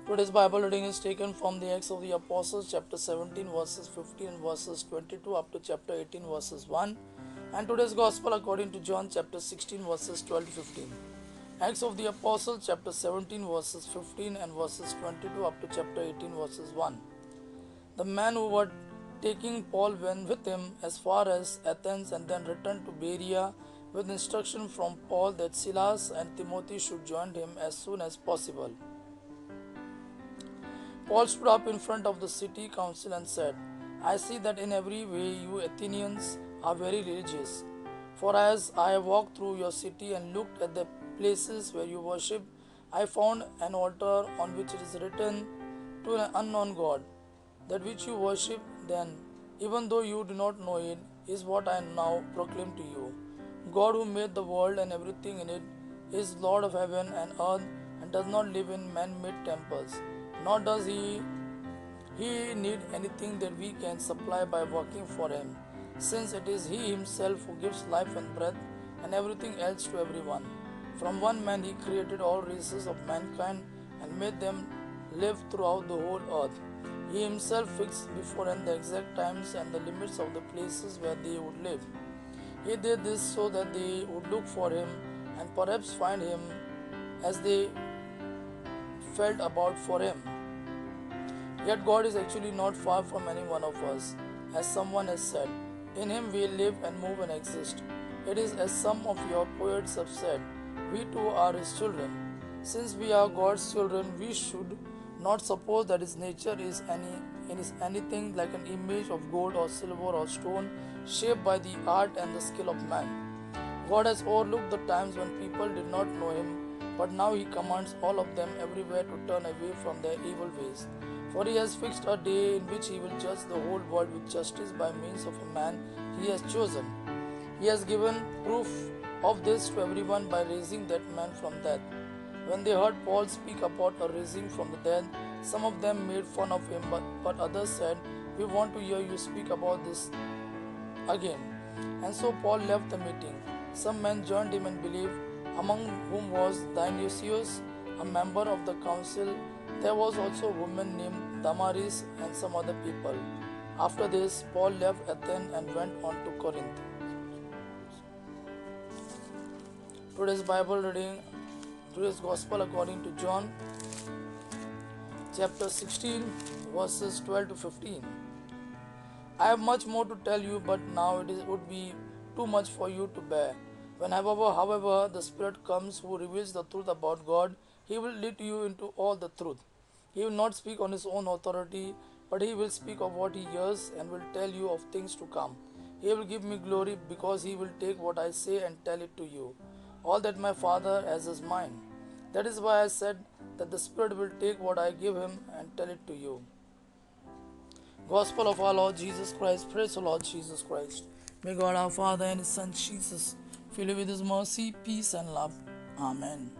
Today's Bible reading is taken from the Acts of the Apostles, chapter 17, verses 15 and verses 22 up to chapter 18, verses 1. And today's Gospel according to John, chapter 16, verses 12 to 15. Acts of the Apostles, chapter 17, verses 15 and verses 22 up to chapter 18, verses 1. The men who were taking Paul went with him as far as Athens and then returned to Berea with instruction from Paul that Silas and Timothy should join him as soon as possible. Paul stood up in front of the city council and said, I see that in every way you Athenians are very religious. For as I walked through your city and looked at the places where you worship, I found an altar on which it is written to an unknown God. That which you worship, then, even though you do not know it, is what I now proclaim to you. God who made the world and everything in it is Lord of heaven and earth and does not live in man-made temples. Nor does he need anything that we can supply by working for him, since it is he himself who gives life and breath and everything else to everyone. From one man he created all races of mankind and made them live throughout the whole earth. He himself fixed beforehand the exact times and the limits of the places where they would live. He did this so that they would look for him and perhaps find him as they felt about for him. Yet God is actually not far from any one of us. As someone has said, in him we live and move and exist. It is as some of your poets have said, we too are his children. Since we are God's children, we should not suppose that his nature is anything like an image of gold or silver or stone shaped by the art and the skill of man. God has overlooked the times when people did not know him, but now he commands all of them everywhere to turn away from their evil ways. For he has fixed a day in which he will judge the whole world with justice by means of a man he has chosen. He has given proof of this to everyone by raising that man from death. When they heard Paul speak about a rising from the dead, some of them made fun of him, but others said, we want to hear you speak about this again. And so Paul left the meeting. Some men joined him and believed, among whom was Dionysius, a member of the council. There was also a woman named Damaris and some other people. After this, Paul left Athens and went on to Corinth. Today's Bible reading, today's Gospel according to John, chapter 16, verses 12 to 15. I have much more to tell you, but now it would be too much for you to bear. However, the Spirit comes who reveals the truth about God, he will lead you into all the truth. He will not speak on his own authority, but he will speak of what he hears and will tell you of things to come. He will give me glory because he will take what I say and tell it to you. All that my Father has is mine. That is why I said that the Spirit will take what I give him and tell it to you. Gospel of our Lord Jesus Christ. Praise the Lord Jesus Christ. May God our Father and his Son Jesus fill you with his mercy, peace and love. Amen.